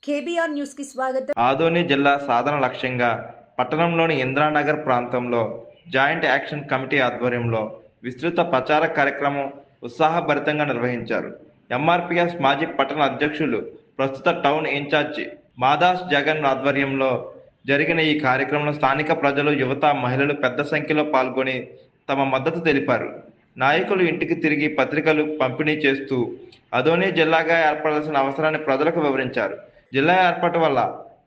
KBR news కి స్వాగతం. ఆదోని జిల్లా సాధన లక్ష్యంగా పట్టణంలోని ఇంద్రానగర్ ప్రాంతంలో జాయింట్ యాక్షన్ కమిటీ ఆధ్వర్యంలో విస్తృత ప్రచార కార్యక్రమం ఉత్సాహభరితంగా నిర్వహించారు. ఎంఆర్పీఎస్ మాజీ పట్టణ అధ్యక్షులు, ప్రస్తుత టౌన్ ఇన్ఛార్జి మాదాస్ జగన్ ఆధ్వర్యంలో జరిగిన ఈ కార్యక్రమంలో స్థానిక ప్రజలు, యువత, మహిళలు పెద్ద సంఖ్యలో పాల్గొని తమ మద్దతు తెలిపారు. నాయకులు ఇంటికి తిరిగి పత్రికలు పంపిణీ చేస్తూ ఆదోని జిల్లాగా ఏర్పడాల్సిన అవసరాన్ని ప్రజలకు వివరించారు. జిల్లా ఏర్పాటు వల్ల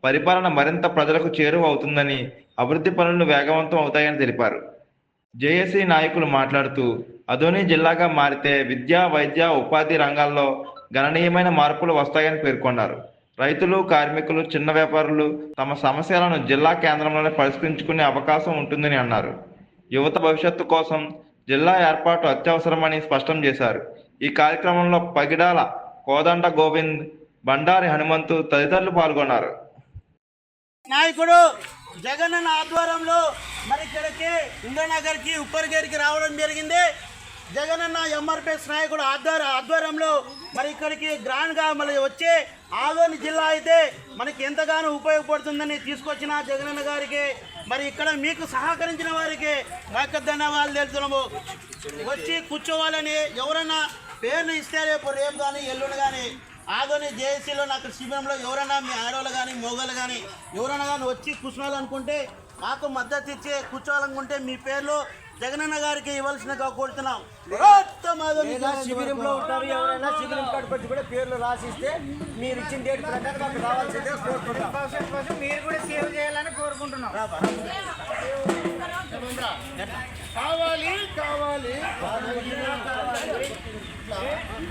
పరిపాలన మరింత ప్రజలకు చేరువ అవుతుందని, అభివృద్ధి పనులు వేగవంతం అవుతాయని తెలిపారు. జేఏసీ నాయకులు మాట్లాడుతూ ఆదోని జిల్లాగా మారితే విద్య, వైద్య, ఉపాధి రంగాల్లో గణనీయమైన మార్పులు వస్తాయని పేర్కొన్నారు. రైతులు, కార్మికులు, చిన్న వ్యాపారులు తమ సమస్యలను జిల్లా కేంద్రంలోనే పరిష్కరించుకునే అవకాశం ఉంటుందని అన్నారు. యువత భవిష్యత్తు కోసం జిల్లా ఏర్పాటు అత్యవసరమని స్పష్టం చేశారు. ఈ కార్యక్రమంలో పగిడాల కోదండ గోవింద్, బండారి హనుమంతు తదితరులు పాల్గొన్నారు. నాయకుడు జగన్ ఆధ్వర్యంలో మరి ఇక్కడికి ఇంద్రనగర్కి, ఉప్పర్గేరికి రావడం జరిగింది. జగనన్న ఎంఆర్పీఎస్ నాయకుడు ఆధ్వర్యంలో మరి ఇక్కడికి గ్రాండ్గా మళ్ళీ వచ్చి ఆదోని జిల్లా అయితే మనకి ఎంతగానో ఉపయోగపడుతుందని తీసుకొచ్చిన జగనన్న గారికి, మరి ఇక్కడ మీకు సహకరించిన వారికి మా యొక్క ధన్యవాదాలు తెలుపుతున్నాము. వచ్చి కూర్చోవాలని ఎవరైనా పేర్లు ఇస్తే రేపు కానీ ఎల్లుండి కానీ ఆదోని జేఏసీలో నాకు శిబిరంలో ఎవరైనా మీ ఆడవాళ్ళు కానీ మోగోళ్ళు కానీ ఎవరైనా కానీ వచ్చి కూర్చోవాలనుకుంటే, మాకు మద్దతు ఇచ్చి కూర్చోవాలనుకుంటే మీ పేర్లు జగనన్న గారికి ఇవ్వాల్సినగా కోరుతున్నాం. శిబిరంలో ఉంటారు, ఎవరైనా శిబిరం కట్టుకొచ్చి కూడా పేర్లు రాసిస్తే మీరు ఇచ్చిన డేట్ ప్రకారం మాకు రావాల్సిందే కోరుకుంటున్నాం. మీరు కూడా సేవ చేయాలని కోరుకుంటున్నాం. కావాలి కావాలి